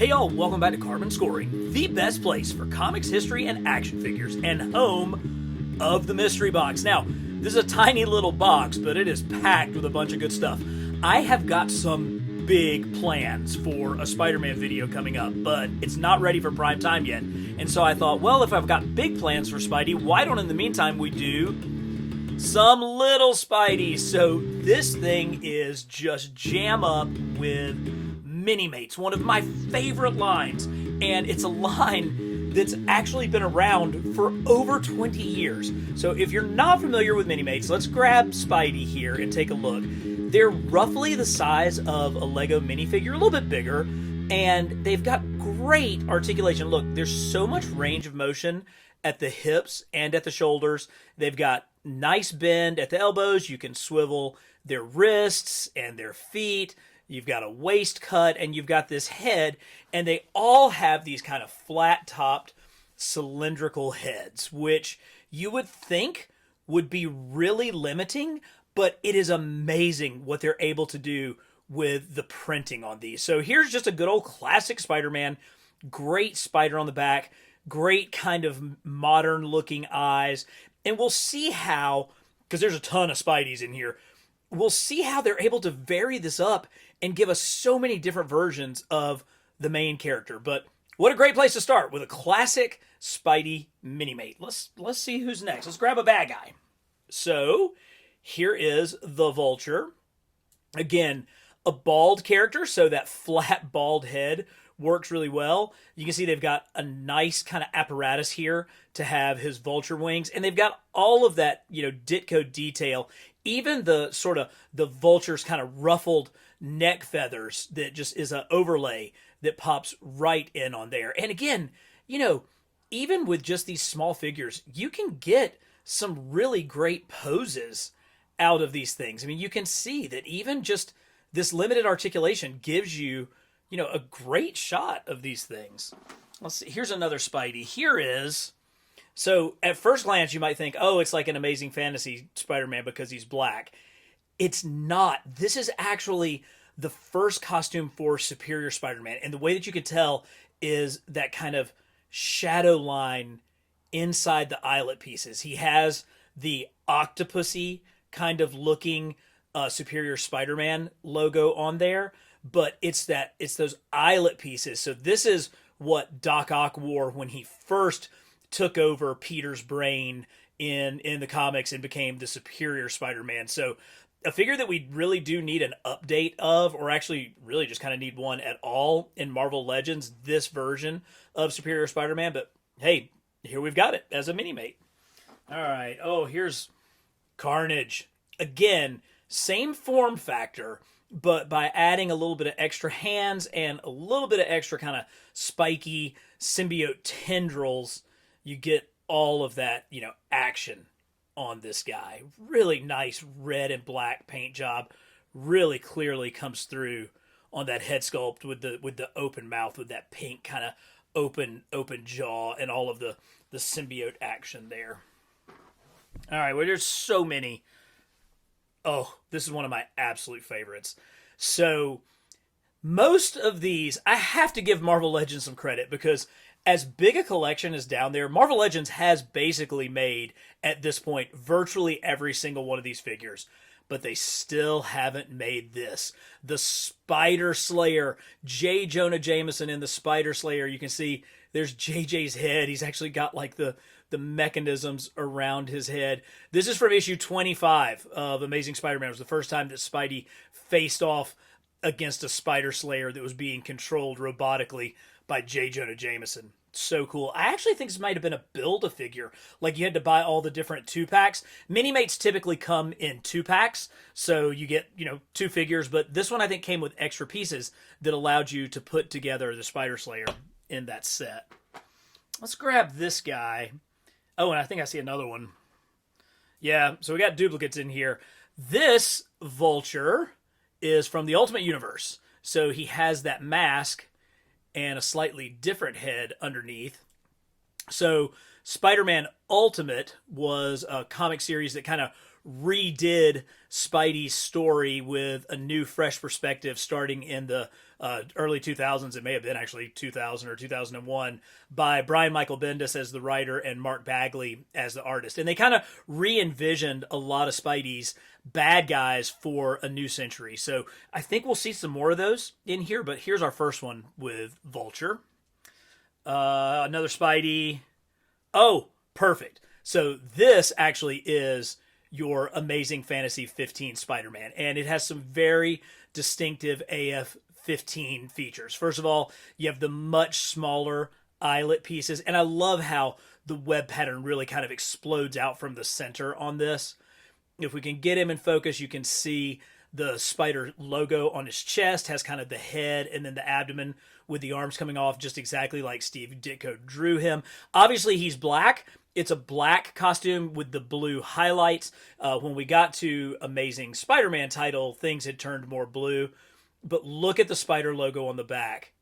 Hey y'all, welcome back to Carbon Scoring, the best place for comics, history, and action figures, and home of the mystery box. Now, this is a tiny little box, but it is packed with a bunch of good stuff. I have got some big plans for a Spider-Man video coming up, but it's not ready for prime time yet. And so I thought, well, if I've got big plans for Spidey, why don't in the meantime we do some little Spidey? So this thing is just jam up with MiniMates, one of my favorite lines, and it's a line that's actually been around for over 20 years. So if you're not familiar with MiniMates, let's grab Spidey here and take a look. They're roughly the size of a Lego minifigure, a little bit bigger, and they've got great articulation. Look, there's so much range of motion at the hips and at the shoulders. They've got nice bend at the elbows. You can swivel their wrists and their feet. You've got a waist cut, and you've got this head, and they all have these kind of flat-topped cylindrical heads, which you would think would be really limiting, but it is amazing what they're able to do with the printing on these. So here's just a good old classic Spider-Man, great spider on the back, great kind of modern-looking eyes, and we'll see how, because there's a ton of Spideys in here, we'll see how they're able to vary this up and give us so many different versions of the main character. But what a great place to start with a classic Spidey Minimate. Let's see who's next. Let's grab a bad guy. So here is the Vulture. Again, a bald character, so that flat bald head works really well. You can see they've got a nice kind of apparatus here to have his Vulture wings, and they've got all of that, ditko detail. Even the sort of the Vulture's kind of ruffled neck feathers that just is an overlay that pops right in on there. And again, even with just these small figures, you can get some really great poses out of these things. I mean, you can see that even just this limited articulation gives you, a great shot of these things. Let's see. Here's another Spidey. Here is... So at first glance, you might think, oh, it's like an Amazing Fantasy Spider-Man because he's black. It's not. This is actually the first costume for Superior Spider-Man. And the way that you could tell is that kind of shadow line inside the eyelet pieces. He has the octopusy kind of looking Superior Spider-Man logo on there, but it's those eyelet pieces. So this is what Doc Ock wore when he first took over Peter's brain in the comics and became the Superior Spider-Man. So a figure that we really do need an update of, or actually really just kind of need one at all in Marvel Legends, this version of Superior Spider-Man. But hey, here we've got it as a Minimate. All right. Oh, here's Carnage. Again, same form factor, but by adding a little bit of extra hands and a little bit of extra kind of spiky symbiote tendrils, you get all of that, action on this guy. Really nice red and black paint job. Really clearly comes through on that head sculpt with the open mouth, with that pink kind of open jaw and all of the symbiote action there. All right, well, there's so many. Oh, this is one of my absolute favorites. So most of these, I have to give Marvel Legends some credit because as big a collection as down there, Marvel Legends has basically made, at this point, virtually every single one of these figures. But they still haven't made this. The Spider Slayer. J. Jonah Jameson in the Spider Slayer. You can see there's JJ's head. He's actually got like the mechanisms around his head. This is from issue 25 of Amazing Spider-Man. It was the first time that Spidey faced off against a Spider Slayer that was being controlled robotically by J. Jonah Jameson. So cool. I actually think this might have been a Build-A-Figure. Like you had to buy all the different 2-packs. Minimates typically come in 2-packs, so you get, 2 figures, but this one I think came with extra pieces that allowed you to put together the Spider Slayer in that set. Let's grab this guy. Oh, and I think I see another one. Yeah, so we got duplicates in here. This Vulture is from the Ultimate Universe. So he has that mask and a slightly different head underneath. So Spider-Man Ultimate was a comic series that kind of redid Spidey's story with a new, fresh perspective starting in the early 2000s. It may have been actually 2000 or 2001 by Brian Michael Bendis as the writer and Mark Bagley as the artist. And they kind of re-envisioned a lot of Spidey's bad guys for a new century. So I think we'll see some more of those in here, but here's our first one with Vulture. Another Spidey. Oh, perfect. So this actually is your Amazing Fantasy 15 Spider-Man, and it has some very distinctive AF-15 features. First of all, you have the much smaller eyelet pieces, and I love how the web pattern really kind of explodes out from the center on this. If we can get him in focus, you can see the spider logo on his chest has kind of the head and then the abdomen with the arms coming off just exactly like Steve Ditko drew him. Obviously, he's black. It's a black costume with the blue highlights. When we got to Amazing Spider-Man title, things had turned more blue. But look at the spider logo on the back.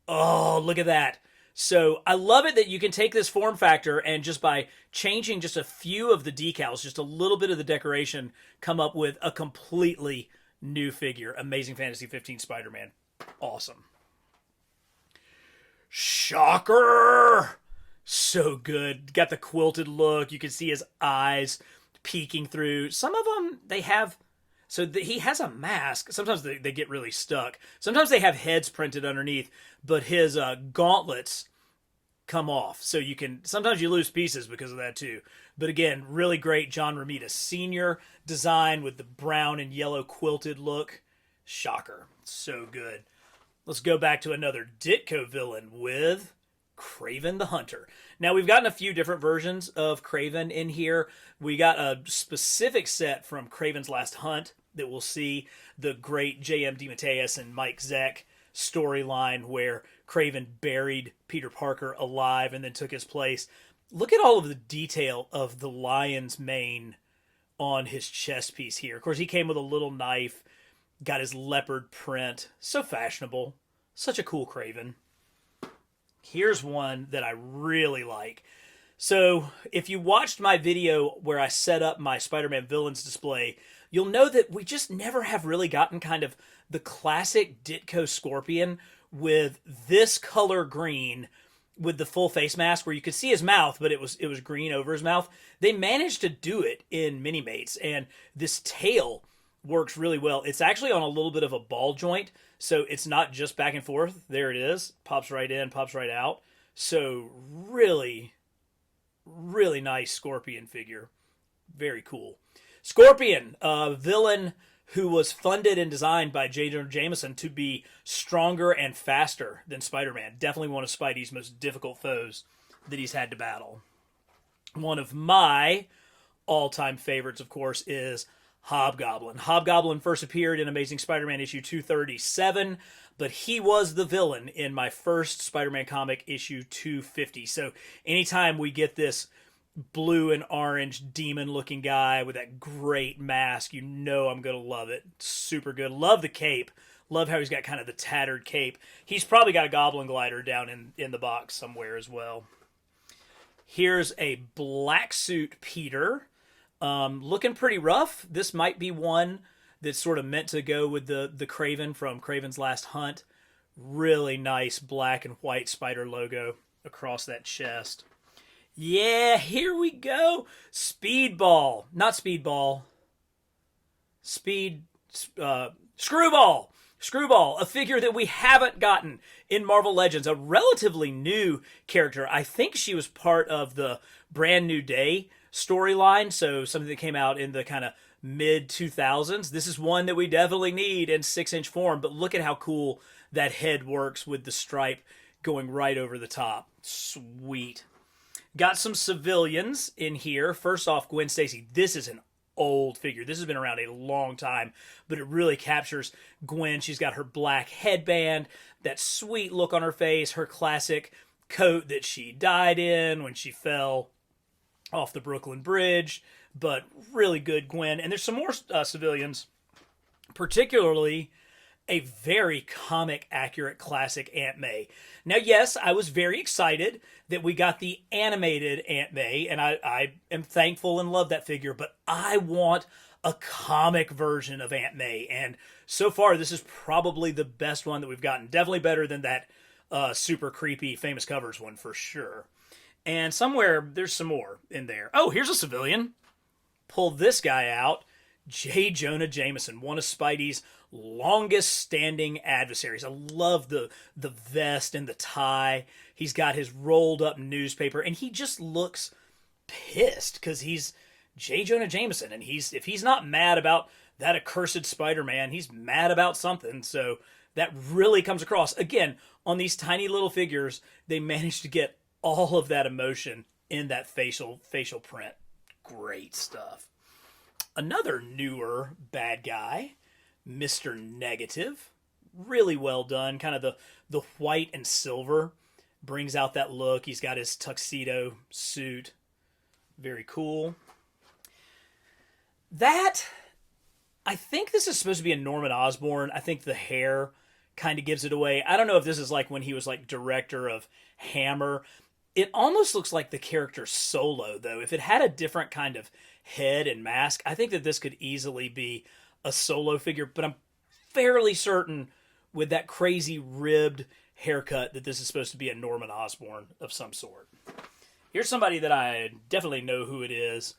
Oh, look at that. So I love it that you can take this form factor and just by changing just a few of the decals, just a little bit of the decoration, come up with a completely new figure. Amazing Fantasy 15 Spider-Man. Awesome. Shocker! So good. Got the quilted look. You can see his eyes peeking through. Some of them, they have... So he has a mask. Sometimes they get really stuck. Sometimes they have heads printed underneath, but his gauntlets come off. So you can... Sometimes you lose pieces because of that too. But again, really great John Romita Sr. design with the brown and yellow quilted look. Shocker. So good. Let's go back to another Ditko villain with Craven the Hunter. Now, we've gotten a few different versions of Craven in here. We got a specific set from Craven's Last Hunt that we'll see the great J.M. DeMatteis and Mike Zeck storyline where Craven buried Peter Parker alive and then took his place. Look at all of the detail of the lion's mane on his chest piece here. Of course, he came with a little knife, got his leopard print. So fashionable. Such a cool Craven. Here's one that I really like. So if you watched my video where I set up my Spider-Man villains display, you'll know that we just never have really gotten kind of the classic Ditko Scorpion with this color green with the full face mask where you could see his mouth, but it was green over his mouth. They managed to do it in MiniMates, and this tail works really well. It's actually on a little bit of a ball joint, so it's not just back and forth. There it is. Pops right in, pops right out. So really, really nice Scorpion figure. Very cool. Scorpion, a villain who was funded and designed by J. Jonah Jameson to be stronger and faster than Spider-Man. Definitely one of Spidey's most difficult foes that he's had to battle. One of my all-time favorites, of course, is Hobgoblin. Hobgoblin first appeared in Amazing Spider-Man issue 237, but he was the villain in my first Spider-Man comic, issue 250. So anytime we get this blue and orange demon-looking guy with that great mask, you know I'm going to love it. Super good. Love the cape. Love how he's got kind of the tattered cape. He's probably got a goblin glider down in the box somewhere as well. Here's a black suit Peter. Looking pretty rough. This might be one that's sort of meant to go with the Craven from Craven's Last Hunt. Really nice black and white spider logo across that chest. Yeah, here we go. Speedball. Not Speedball. Screwball. Screwball, a figure that we haven't gotten in Marvel Legends. A relatively new character. I think she was part of the Brand New Day storyline, so something that came out in the kind of mid-2000s. This is one that we definitely need in 6-inch form, but look at how cool that head works with the stripe going right over the top. Sweet. Got some civilians in here. First off, Gwen Stacy. This is an old figure. This has been around a long time, but it really captures Gwen. She's got her black headband, that sweet look on her face, her classic coat that she died in when she fell off the Brooklyn Bridge, but really good Gwen. And there's some more civilians, particularly a very comic accurate classic Aunt May. Now, yes, I was very excited that we got the animated Aunt May, and I am thankful and love that figure, but I want a comic version of Aunt May, and so far this is probably the best one that we've gotten. Definitely better than that super creepy Famous Covers one for sure. And somewhere there's some more in there. Oh, here's a civilian. Pull this guy out. J. Jonah Jameson, one of Spidey's longest standing adversaries. I love the vest and the tie. He's got his rolled up newspaper, and he just looks pissed because he's J. Jonah Jameson, and if he's not mad about that accursed Spider-Man, he's mad about something. So that really comes across. Again, on these tiny little figures, they managed to get all of that emotion in that facial print. Great stuff. Another newer bad guy, Mr. Negative. Really well done. Kind of the white and silver brings out that look. He's got his tuxedo suit. Very cool. I think this is supposed to be a Norman Osborn. I think the hair kind of gives it away. I don't know if this is like when he was like director of Hammer. It almost looks like the character Solo, though. If it had a different kind of head and mask, I think that this could easily be a Solo figure, but I'm fairly certain with that crazy ribbed haircut that this is supposed to be a Norman Osborn of some sort. Here's somebody that I definitely know who it is.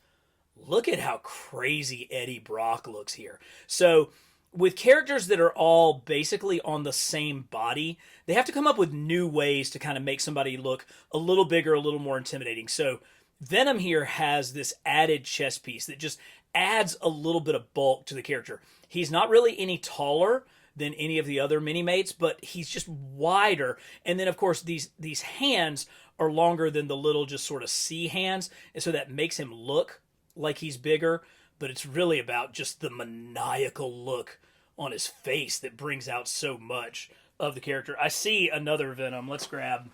Look at how crazy Eddie Brock looks here. So with characters that are all basically on the same body, they have to come up with new ways to kind of make somebody look a little bigger, a little more intimidating. So Venom here has this added chest piece that just adds a little bit of bulk to the character. He's not really any taller than any of the other Mini-Mates, but he's just wider. And then, of course, these hands are longer than the little just sort of C hands, and so that makes him look like he's bigger, but it's really about just the maniacal look on his face that brings out so much of the character. I see another Venom. Let's grab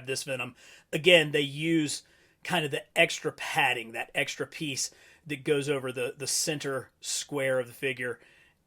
this Venom. Again, they use kind of the extra padding, that extra piece that goes over the center square of the figure,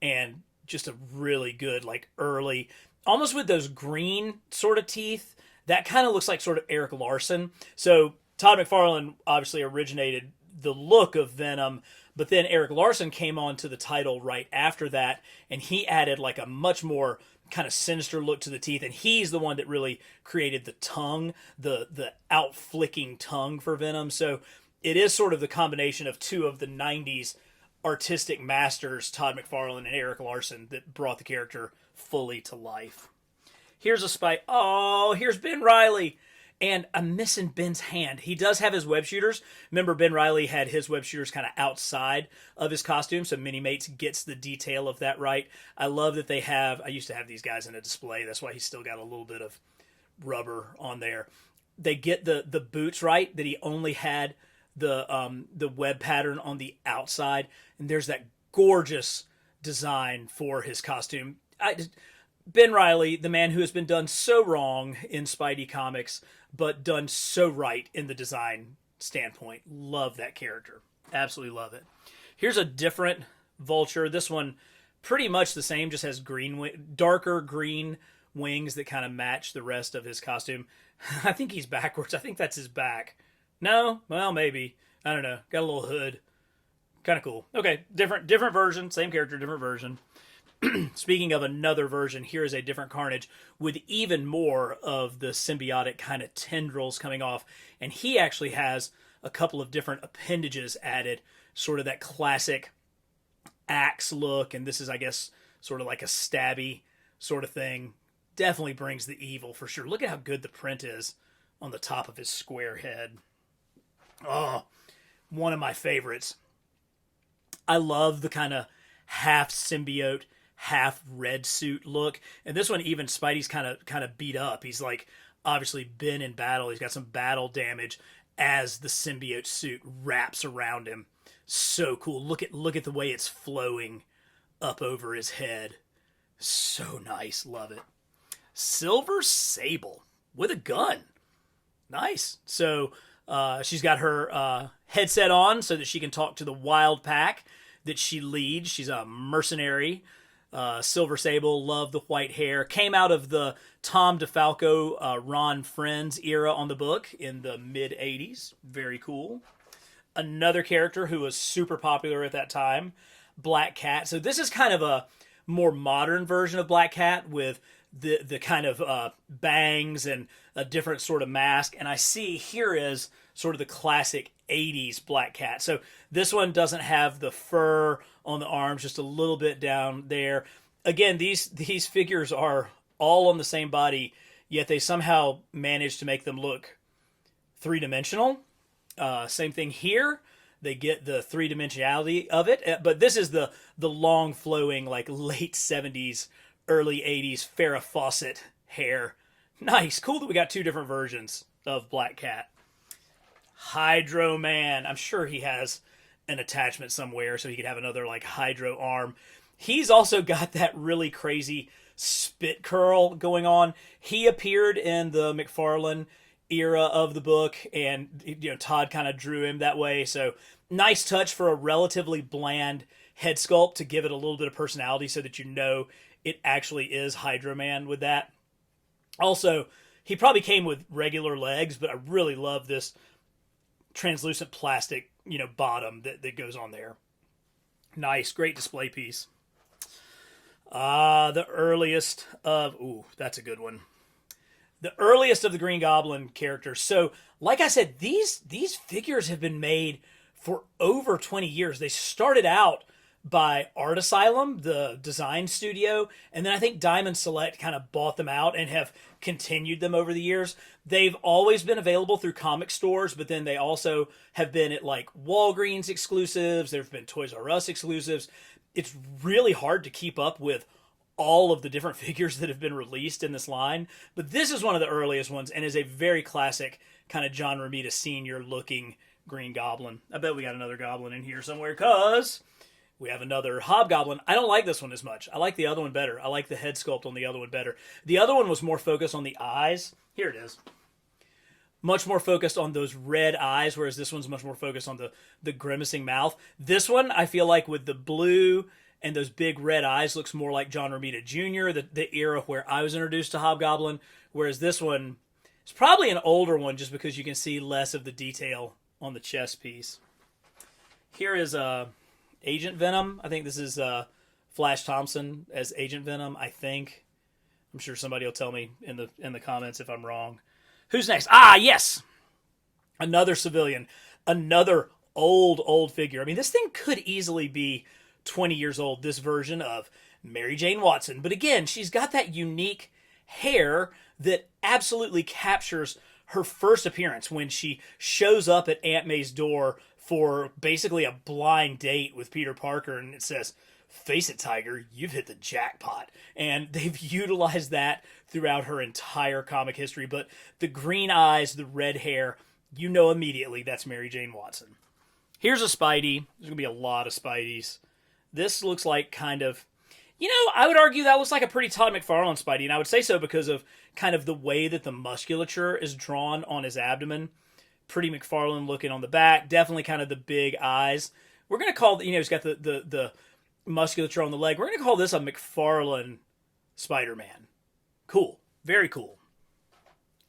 and just a really good, like early, almost with those green sort of teeth. That kind of looks like sort of Eric Larson. So Todd McFarlane obviously originated the look of Venom, but then Eric Larson came on to the title right after that, and he added like a much more kind of sinister look to the teeth, and he's the one that really created the tongue, the out-flicking tongue for Venom. So it is sort of the combination of two of the 90s artistic masters, Todd McFarlane and Eric Larson, that brought the character fully to life. Here's a spy. Oh, here's Ben Reilly. And I'm missing Ben's hand. He does have his web shooters. Remember, Ben Reilly had his web shooters kind of outside of his costume, so MiniMates gets the detail of that right. I love that they have, I used to have these guys in a display. That's why he's still got a little bit of rubber on there. They get the boots right, that he only had the web pattern on the outside. And there's that gorgeous design for his costume. Ben Reilly, the man who has been done so wrong in Spidey comics, but done so right in the design standpoint. Love that character. Absolutely love it. Here's a different Vulture. This one pretty much the same, just has darker green wings that kind of match the rest of his costume. I think he's backwards. I think that's his back. No? Well, maybe. I don't know. Got a little hood. Kind of cool. Okay, different version. Same character, different version. Speaking of another version, here is a different Carnage with even more of the symbiotic kind of tendrils coming off. And he actually has a couple of different appendages added, sort of that classic axe look. And this is, I guess, sort of like a stabby sort of thing. Definitely brings the evil for sure. Look at how good the print is on the top of his square head. Oh, one of my favorites. I love the kind of half symbiote, half red suit look. And this one, even Spidey's kind of beat up. He's like obviously been in battle. He's got some battle damage as the symbiote suit wraps around him. So cool. Look at the way it's flowing up over his head. So nice. Love it. Silver Sable with a gun. Nice. So she's got her headset on so that she can talk to the wild pack that she leads. She's a mercenary Silver Sable, love the white hair. Came out of the Tom DeFalco, Ron Friends era on the book in the mid 80s. Very cool. Another character who was super popular at that time, Black Cat. So this is kind of a more modern version of Black Cat with the kind of bangs and a different sort of mask. And I see here is sort of the classic 80s Black Cat. So this one doesn't have the fur on the arms, just a little bit down there. Again, these figures are all on the same body, yet they somehow manage to make them look three-dimensional. Same thing here. They get the three-dimensionality of it, but this is the long flowing, like late 70s, early 80s Farrah Fawcett hair. Nice. Cool that we got two different versions of Black Cat. Hydro Man. I'm sure he has an attachment somewhere so he could have another like Hydro arm. He's also got that really crazy spit curl going on. He appeared in the McFarlane era of the book, and Todd kind of drew him that way. So nice touch for a relatively bland head sculpt to give it a little bit of personality so that it actually is Hydro Man with that. Also, he probably came with regular legs, but I really love this translucent plastic, bottom that goes on there. Nice, great display piece. The earliest of... Ooh, that's a good one. The earliest of the Green Goblin characters. So, like I said, these figures have been made for over 20 years. They started out by Art Asylum, the design studio, and then I think Diamond Select kind of bought them out and have continued them over the years. They've always been available through comic stores, but then they also have been at like Walgreens exclusives. There have been Toys R Us exclusives. It's really hard to keep up with all of the different figures that have been released in this line, but this is one of the earliest ones and is a very classic kind of John Romita Sr. looking Green Goblin. I bet we got another Goblin in here somewhere because we have another Hobgoblin. I don't like this one as much. I like the other one better. I like the head sculpt on the other one better. The other one was more focused on the eyes. Here it is. Much more focused on those red eyes, whereas this one's much more focused on the grimacing mouth. This one, I feel like with the blue and those big red eyes, looks more like John Romita Jr., the era where I was introduced to Hobgoblin, whereas this one is probably an older one just because you can see less of the detail on the chest piece. Here is Agent Venom. I think this is Flash Thompson as Agent Venom, I think. I'm sure somebody will tell me in the comments if I'm wrong. Who's next? Ah, yes! Another civilian. Another old figure. I mean, this thing could easily be 20 years old, this version of Mary Jane Watson. But again, she's got that unique hair that absolutely captures her first appearance when she shows up at Aunt May's door for basically a blind date with Peter Parker, and it says, "Face it, Tiger, you've hit the jackpot." And they've utilized that throughout her entire comic history. But the green eyes, the red hair, immediately that's Mary Jane Watson. Here's a Spidey. There's going to be a lot of Spideys. This looks like kind of... I would argue that looks like a pretty Todd McFarlane Spidey, and I would say so because of kind of the way that the musculature is drawn on his abdomen. Pretty McFarlane looking on the back. Definitely kind of the big eyes. We're going to call... he's got the musculature on the leg. We're going to call this a McFarlane Spider-Man. Cool. Very cool.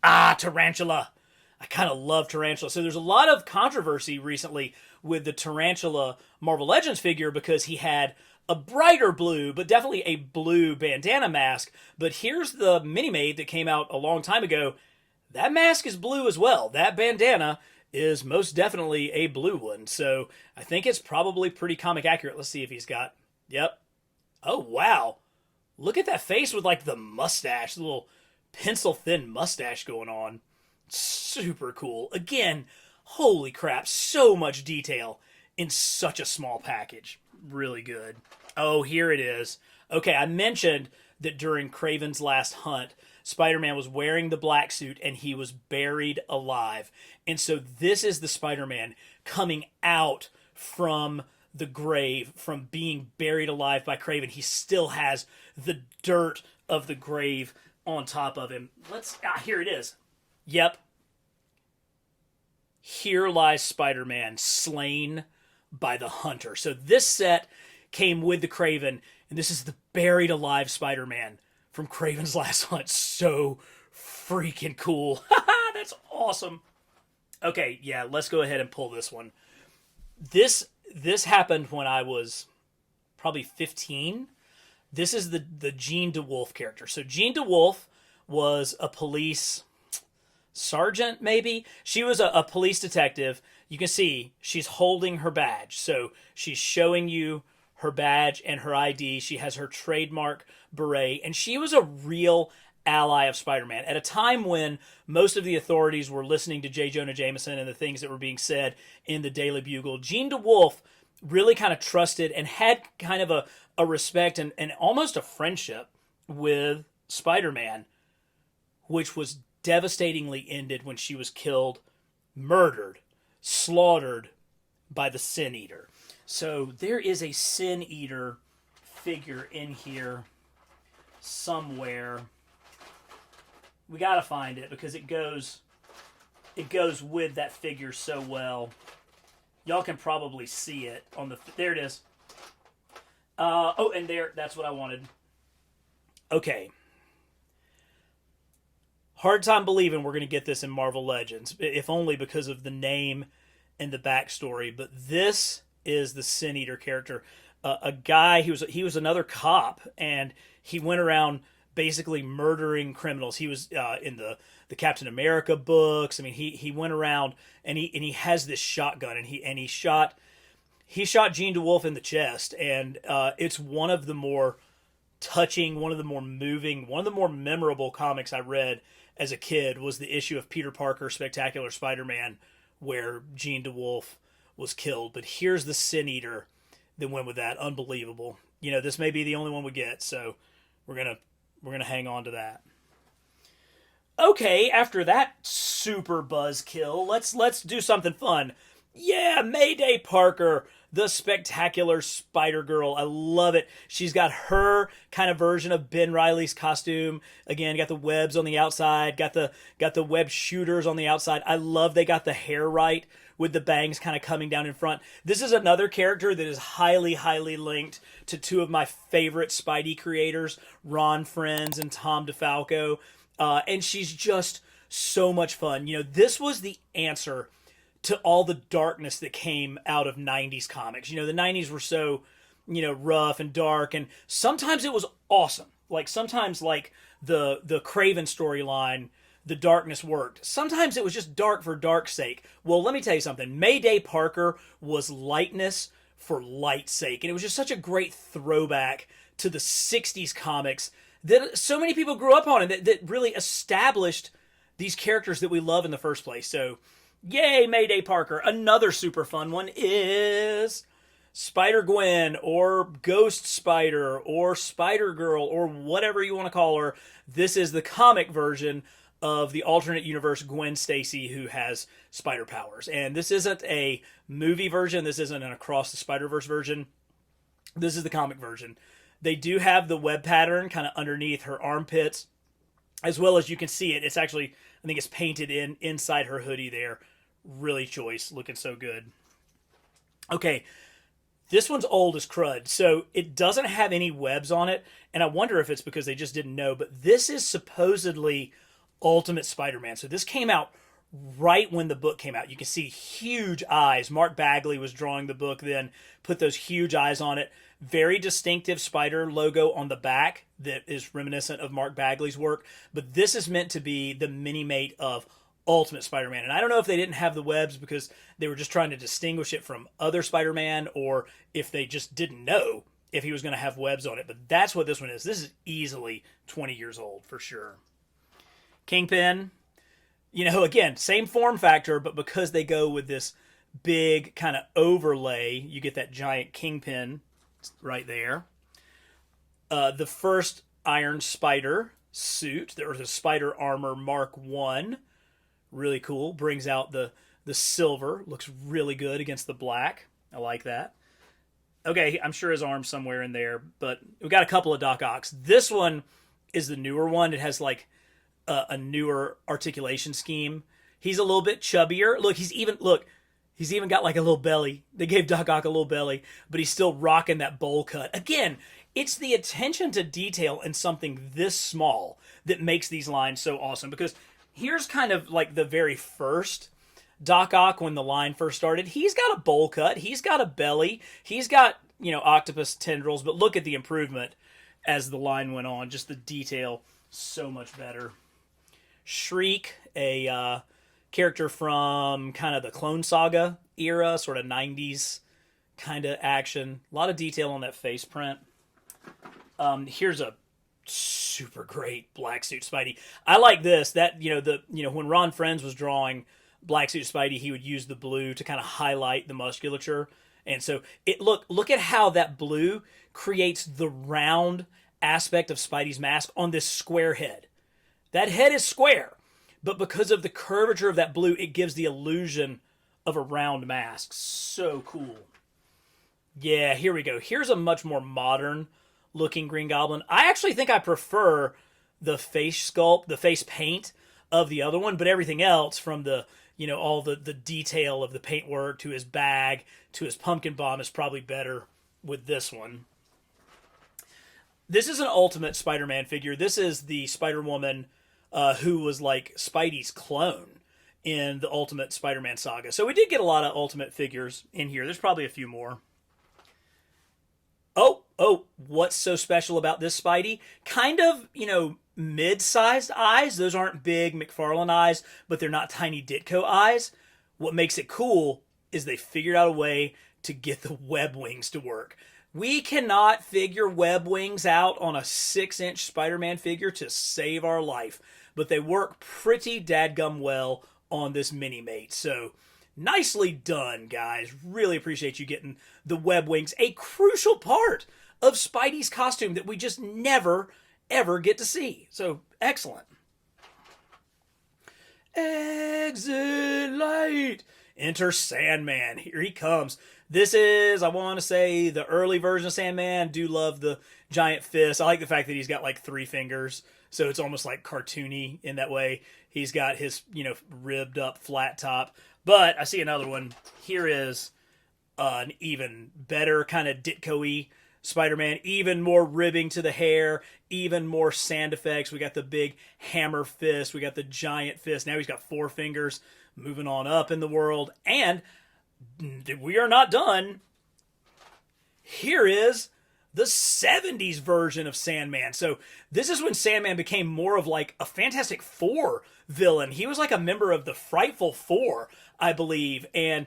Ah, Tarantula. I kind of love Tarantula. So there's a lot of controversy recently with the Tarantula Marvel Legends figure because he had a brighter blue, but definitely a blue bandana mask. But here's the Minimate that came out a long time ago. That mask is blue as well. That bandana is most definitely a blue one. So I think it's probably pretty comic accurate. Let's see if he's got... Yep. Oh, wow. Look at that face with like the mustache, the little pencil thin mustache going on. Super cool. Again, holy crap, so much detail in such a small package. Really good. Oh, here it is. Okay, I mentioned that during Craven's last hunt, Spider-Man was wearing the black suit and he was buried alive. And so this is the Spider-Man coming out from the grave, from being buried alive by Craven. He still has the dirt of the grave on top of him. Here it is. Yep. Here lies Spider-Man slain by the Hunter. So this set came with the Craven, And this is the buried alive Spider-Man from Craven's Last Hunt. So freaking cool. That's awesome. Okay, yeah, let's go ahead and pull this one. This happened when I was probably 15. This is the Jean DeWolf character. So Jean DeWolf was a police sergeant, maybe? She was a police detective. You can see she's holding her badge. So she's showing you her badge and her ID. She has her trademark beret. And she was a real ally of Spider-Man at a time when most of the authorities were listening to J. Jonah Jameson and the things that were being said in the Daily Bugle. Jean DeWolf really kind of trusted and had kind of a respect and almost a friendship with Spider-Man, which was devastatingly ended when she was killed, murdered, slaughtered by the Sin Eater. So there is a Sin Eater figure in here somewhere. We gotta find it because it goes with that figure so well. Y'all can probably see it on the... There it is. Oh, and there, that's what I wanted. Okay. Hard time believing we're going to get this in Marvel Legends, if only because of the name and the backstory. But this is the Sin Eater character. A guy, he was another cop, and he went around basically murdering criminals. He was in the Captain America books. I mean, he went around and he has this shotgun, and he shot Jean DeWolf in the chest, and it's one of the more touching, one of the more moving, one of the more memorable comics I read as a kid was the issue of Peter Parker Spectacular Spider-Man where Jean DeWolf was killed. But here's the Sin Eater that went with that. Unbelievable. You know, this may be the only one we get, so we're gonna hang on to that. Okay, after that super buzzkill, let's do something fun. Yeah, Mayday Parker, the Spectacular Spider-Girl. I love it. She's got her kind of version of Ben Reilly's costume. Again, got the webs on the outside, got the web shooters on the outside. I love they got the hair right with the bangs kind of coming down in front. This is another character that is highly, highly linked to two of my favorite Spidey creators, Ron Frenz and Tom DeFalco. And she's just so much fun. You know, this was the answer to all the darkness that came out of 90s comics. You know, the 90s were so, you know, rough and dark, and sometimes it was awesome. Like, sometimes, like, the Craven storyline, the darkness worked. Sometimes it was just dark for dark's sake. Well, let me tell you something. Mayday Parker was lightness for light's sake, and it was just such a great throwback to the 60s comics that so many people grew up on, and that really established these characters that we love in the first place. So, yay, Mayday Parker. Another super fun one is Spider-Gwen or Ghost Spider or Spider-Girl or whatever you want to call her. This is the comic version of the alternate universe Gwen Stacy who has spider powers. And this isn't a movie version. This isn't an Across the Spider-Verse version. This is the comic version. They do have the web pattern kind of underneath her armpits, as well as you can see it. It's actually, I think it's painted inside her hoodie there. Really choice, looking so good. Okay, this one's old as crud, so it doesn't have any webs on it, and I wonder if it's because they just didn't know, but this is supposedly Ultimate Spider-Man. So this came out right when the book came out. You can see huge eyes. Mark Bagley was drawing the book then, put those huge eyes on it. Very distinctive spider logo on the back that is reminiscent of Mark Bagley's work. But this is meant to be the mini-mate of Ultimate Spider-Man. And I don't know if they didn't have the webs because they were just trying to distinguish it from other Spider-Man, or if they just didn't know if he was going to have webs on it. But that's what this one is. This is easily 20 years old for sure. Kingpin, you know, again, same form factor, but because they go with this big kind of overlay, you get that giant Kingpin right there. The first Iron Spider suit, or the Spider Armor Mark 1, really cool. Brings out the silver, looks really good against the black. I like that. Okay, I'm sure his arm's somewhere in there, but we've got a couple of Doc Ocks. This one is the newer one. It has like a newer articulation scheme. He's a little bit chubbier. He's even got like a little belly. They gave Doc Ock a little belly, but he's still rocking that bowl cut. Again, It's the attention to detail in something this small that makes these lines so awesome. Because here's kind of like the very first Doc Ock when the line first started. He's got a bowl cut. He's got a belly. He's got, octopus tendrils. But look at the improvement as the line went on. Just the detail, so much better. Shriek, a character from kind of the Clone Saga era, sort of 90s kind of action. A lot of detail on that face print. Here's a super great Black Suit Spidey. I like this. That when Ron Frenz was drawing Black Suit Spidey, he would use the blue to kind of highlight the musculature. And so look at how that blue creates the round aspect of Spidey's mask on this square head. That head is square, but because of the curvature of that blue, it gives the illusion of a round mask. So cool. Yeah, here we go. Here's a much more modern looking Green Goblin. I actually think I prefer the face sculpt, the face paint of the other one, but everything else from the, all the detail of the paintwork to his bag to his pumpkin bomb is probably better with this one. This is an Ultimate Spider-Man figure. This is the Spider-Woman who was like Spidey's clone in the Ultimate Spider-Man saga. So we did get a lot of Ultimate figures in here. There's probably a few more. Oh, what's so special about this Spidey? Kind of, mid-sized eyes. Those aren't big McFarlane eyes, but they're not tiny Ditko eyes. What makes it cool is they figured out a way to get the web wings to work. We cannot figure web wings out on a 6-inch Spider-Man figure to save our life, but they work pretty dadgum well on this MiniMate. So nicely done, guys. Really appreciate you getting the web wings, a crucial part of Spidey's costume that we just never, ever get to see. So excellent. Exit light. Enter Sandman. Here he comes. This is, I want to say, the early version of Sandman. Do love the giant fist. I like the fact that he's got like 3 fingers, so it's almost like cartoony in that way. He's got his, ribbed up flat top. But I see another one. Here is an even better kind of Ditko-y Spider-Man. Even more ribbing to the hair. Even more sand effects. We got the big hammer fist. We got the giant fist. Now he's got 4 fingers. Moving on up in the world. And we are not done. Here is the 70s version of Sandman. So this is when Sandman became more of like a Fantastic Four villain. He was like a member of the Frightful Four, I believe, and,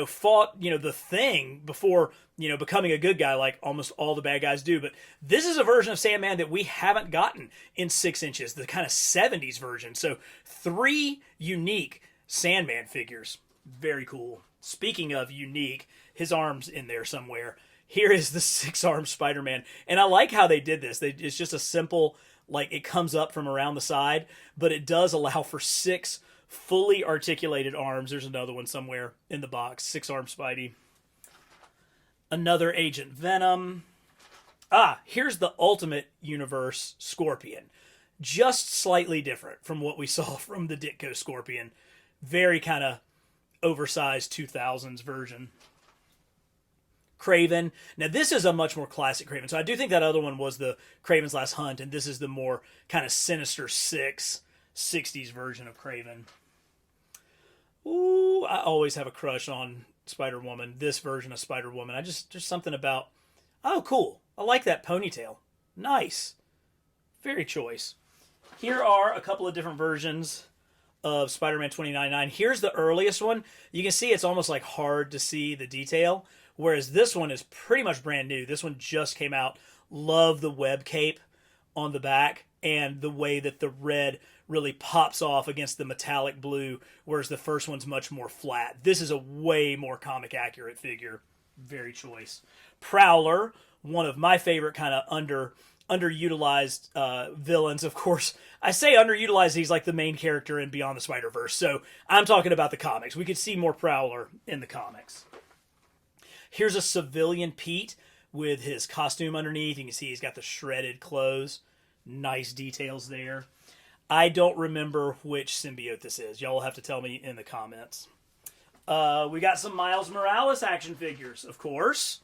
fought, the Thing before, becoming a good guy like almost all the bad guys do. But this is a version of Sandman that we haven't gotten in 6 inches, the kind of 70s version. So 3 unique Sandman figures. Very cool. Speaking of unique, his arm's in there somewhere. Here is the 6-armed Spider-Man. And I like how they did this. It's just a simple, it comes up from around the side, but it does allow for 6 fully articulated arms. There's another one somewhere in the box. 6-armed Spidey. Another Agent Venom. Here's the Ultimate Universe Scorpion. Just slightly different from what we saw from the Ditko Scorpion. Very kind of oversized 2000s version. Craven. Now this is a much more classic Craven. So I do think that other one was the Craven's Last Hunt, and this is the more kind of Sinister 60s version of Craven. Ooh, I always have a crush on Spider-Woman. This version of Spider-Woman. Just something about, oh cool. I like that ponytail. Nice. Very choice. Here are a couple of different versions of Spider-Man 2099. Here's the earliest one. You can see it's almost like hard to see the detail, whereas this one is pretty much brand new. This one just came out. Love the web cape on the back and the way that the red really pops off against the metallic blue, whereas the first one's much more flat. This is a way more comic accurate figure. Very choice. Prowler, one of my favorite kind of underutilized villains. Of course, I say underutilized, he's like the main character in Beyond the Spider-Verse, so I'm talking about the comics. We could see more Prowler in the comics. Here's a civilian Pete with his costume underneath. You can see he's got the shredded clothes. Nice details there. I don't remember which symbiote this is. Y'all will have to tell me in the comments. We got some Miles Morales action figures, of course.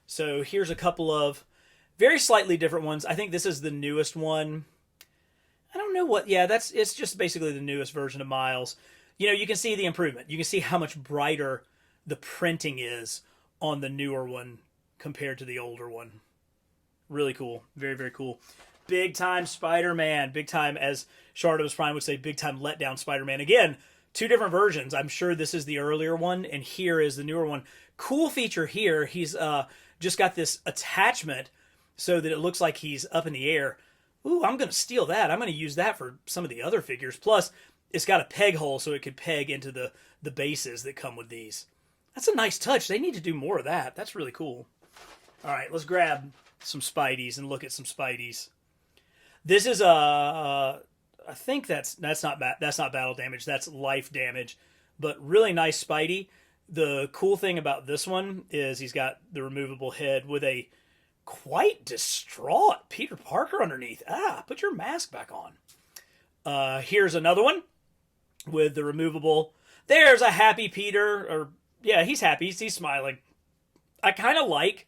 So here's a couple of Very slightly different ones. I think this is the newest one. I don't know what. Yeah, it's just basically the newest version of Miles. You know, you can see the improvement. You can see how much brighter the printing is on the newer one compared to the older one. Really cool. Very, very cool. Big time Spider-Man. Big time, as Shardos Prime would say, big time letdown Spider-Man. Again, two different versions. I'm sure this is the earlier one, and here is the newer one. Cool feature here, he's just got this attachment so that it looks like he's up in the air. Ooh, I'm going to steal that. I'm going to use that for some of the other figures. Plus, it's got a peg hole so it could peg into the bases that come with these. That's a nice touch. They need to do more of that. That's really cool. All right, let's grab some Spideys and look at some Spideys. This is I think that's not battle damage. That's life damage, but really nice Spidey. The cool thing about this one is he's got the removable head with a quite distraught Peter Parker underneath. Put your mask back on. Here's another one with the removable. There's a happy Peter, or yeah, he's happy. He's smiling. I kind of like.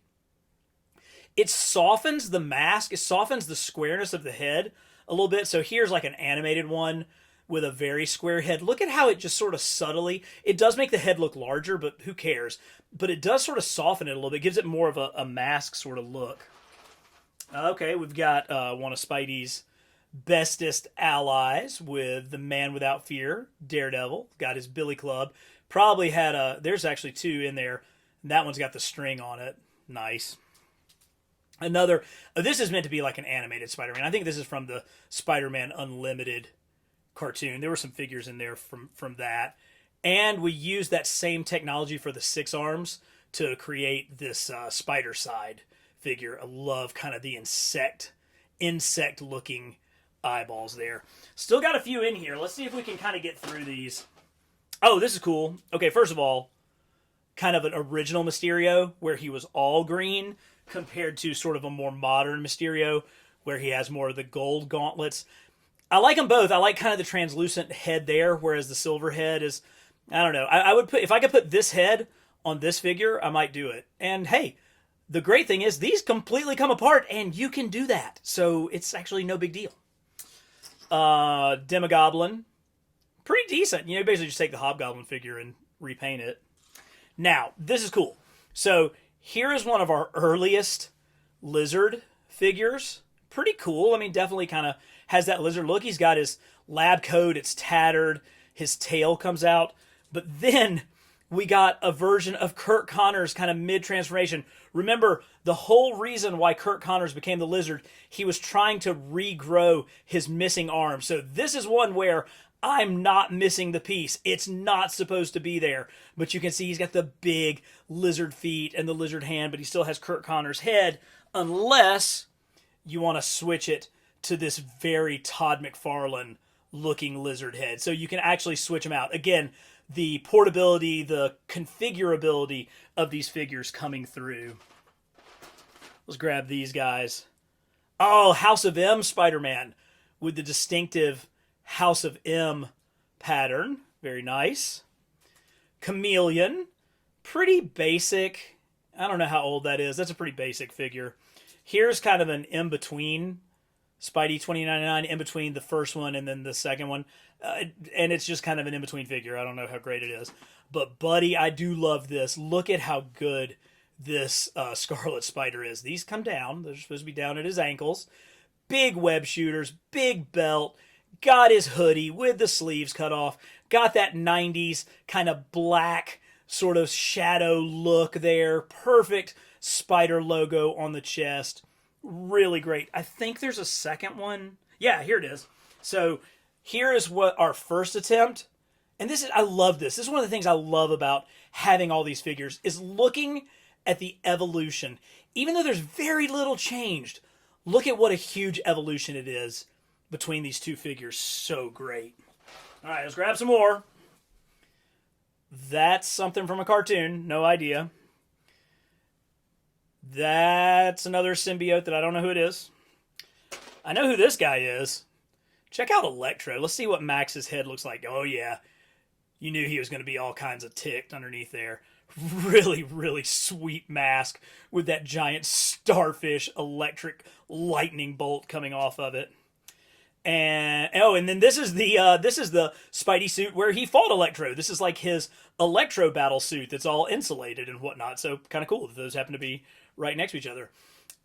It softens the mask. It softens the squareness of the head a little bit. So here's like an animated one with a very square head. Look at how it just sort of subtly, it does make the head look larger, but who cares? But it does sort of soften it a little bit. It gives it more of a mask sort of look. Okay, we've got one of Spidey's bestest allies with the Man Without Fear, Daredevil. Got his Billy Club. Probably had there's actually two in there. That one's got the string on it. Nice. Another, this is meant to be like an animated Spider-Man. I think this is from the Spider-Man Unlimited cartoon. There were some figures in there from that. And we used that same technology for the 6 arms to create this spider side figure. I love kind of the insect looking eyeballs there. Still got a few in here. Let's see if we can kind of get through these. Oh, this is cool. Okay, first of all, kind of an original Mysterio where he was all green compared to sort of a more modern Mysterio where he has more of the gold gauntlets. I like them both. I like kind of the translucent head there, whereas the silver head is, I don't know. I would put, if I could put this head on this figure, I might do it. And hey, the great thing is these completely come apart and you can do that. So it's actually no big deal. Demogoblin, pretty decent. You know, basically just take the Hobgoblin figure and repaint it. Now, this is cool. So here is one of our earliest lizard figures. Pretty cool. I mean, definitely kind of has that lizard look. He's got his lab coat. It's tattered. His tail comes out. But then we got a version of Curt Connors kind of mid-transformation. Remember, the whole reason why Curt Connors became the lizard, he was trying to regrow his missing arm. So this is one where I'm not missing the piece. It's not supposed to be there. But you can see he's got the big lizard feet and the lizard hand, but he still has Curt Connors' head, unless you want to switch it to this very Todd McFarlane looking lizard head. So you can actually switch them out. Again, the portability, the configurability of these figures coming through. Let's grab these guys. Oh, House of M Spider-Man with the distinctive House of M pattern. Very nice. Chameleon. Pretty basic. I don't know how old that is. That's a pretty basic figure. Here's kind of an in-between Spidey 2099, in between the first one and then the second one. And it's just kind of an in-between figure. I don't know how great it is. But, buddy, I do love this. Look at how good this Scarlet Spider is. These come down. They're supposed to be down at his ankles. Big web shooters, big belt. Got his hoodie with the sleeves cut off. Got that 90s kind of black sort of shadow look there. Perfect spider logo on the chest. Really great. I think there's a second one. Yeah, here it is. So here is what our first attempt. And this is, I love this. This is one of the things I love about having all these figures is looking at the evolution. Even though there's very little changed, look at what a huge evolution it is between these two figures. So great. All right, let's grab some more. That's something from a cartoon. No idea. That's another symbiote that I don't know who it is. I know who this guy is. Check out Electro. Let's see what Max's head looks like. Oh, yeah. You knew he was going to be all kinds of ticked underneath there. Really, really sweet mask with that giant starfish electric lightning bolt coming off of it. And then this is the Spidey suit where he fought Electro. This is like his Electro battle suit that's all insulated and whatnot. So kind of cool that those happen to be right next to each other.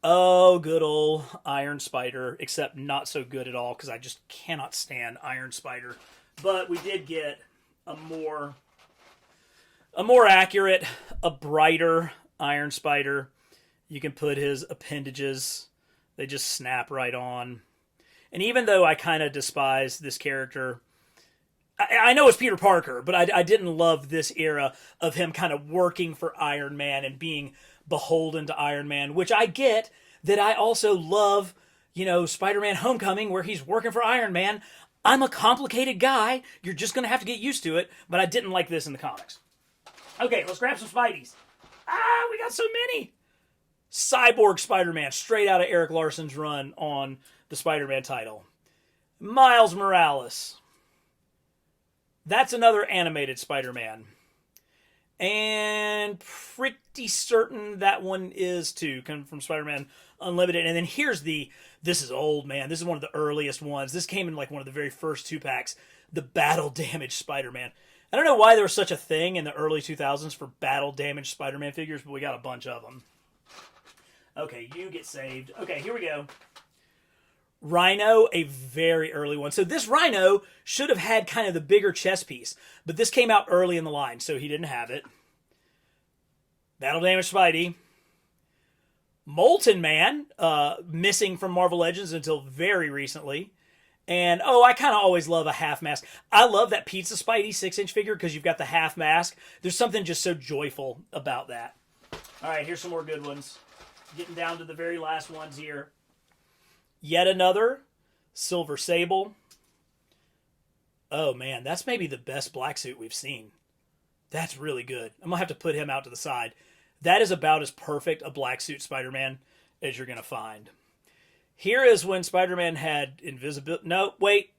Oh, good old Iron Spider, except not so good at all because I just cannot stand Iron Spider. But we did get a more accurate, a brighter Iron Spider. You can put his appendages; they just snap right on. And even though I kind of despise this character, I know it's Peter Parker, but I didn't love this era of him kind of working for Iron Man and being beholden to Iron Man, which I get that. I also love, Spider-Man Homecoming where he's working for Iron Man. I'm a complicated guy. You're just going to have to get used to it, but I didn't like this in the comics. Okay, let's grab some Spideys. We got so many. Cyborg Spider-Man, straight out of Eric Larson's run on the Spider-Man title. Miles Morales. That's another animated Spider-Man. And pretty certain that one is too, coming from Spider-Man Unlimited. And then here's this is old, man. This is one of the earliest ones. This came in like one of the very first 2-packs. The Battle Damaged Spider-Man. I don't know why there was such a thing in the early 2000s for Battle Damaged Spider-Man figures, but we got a bunch of them. Okay, you get saved. Okay, here we go. Rhino, a very early one. So this Rhino should have had kind of the bigger chest piece, but this came out early in the line, so he didn't have it. Battle Damaged Spidey. Molten Man, missing from Marvel Legends until very recently. And, I kind of always love a half mask. I love that Pizza Spidey 6-inch figure because you've got the half mask. There's something just so joyful about that. All right, here's some more good ones. Getting down to the very last ones here. Yet another Silver Sable. Oh, man, that's maybe the best black suit we've seen. That's really good. I'm going to have to put him out to the side. That is about as perfect a black suit Spider-Man as you're going to find. Here is when Spider-Man had invisibility. No, wait.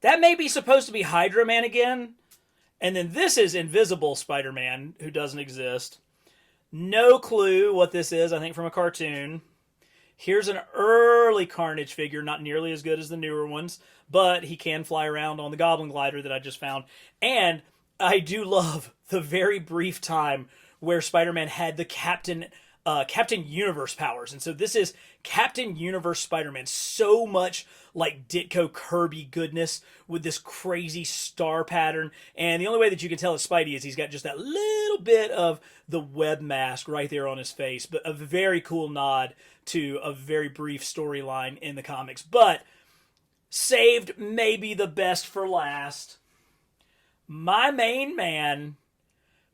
That may be supposed to be Hydra Man again. And then this is Invisible Spider-Man, who doesn't exist. No clue what this is, I think from a cartoon. Here's an early Carnage figure, not nearly as good as the newer ones, but he can fly around on the Goblin Glider that I just found. And I do love the very brief time where Spider-Man had the Captain Universe powers. And so this is Captain Universe Spider-Man. So much like Ditko Kirby goodness with this crazy star pattern. And the only way that you can tell it's Spidey is he's got just that little bit of the web mask right there on his face. But a very cool nod to a very brief storyline in the comics. But saved maybe the best for last. My main man,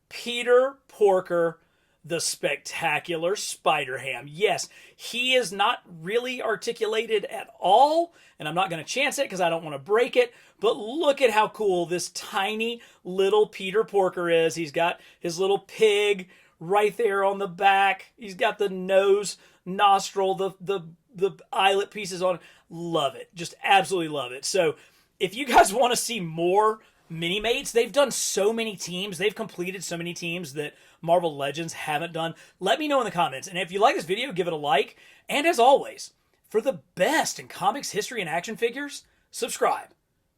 Peter Porker, the Spectacular Spider-Ham. Yes, he is not really articulated at all, and I'm not going to chance it because I don't want to break it, but look at how cool this tiny little Peter Porker is. He's got his little pig right there on the back. He's got the nose, nostril, the eyelet pieces on. Love it. Just absolutely love it. So if you guys want to see more MiniMates, they've done so many teams. They've completed so many teams that Marvel Legends haven't done. Let me know in the comments. And if you like this video, give it a like. And as always, for the best in comics history and action figures, subscribe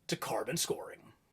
to Carbon Scoring.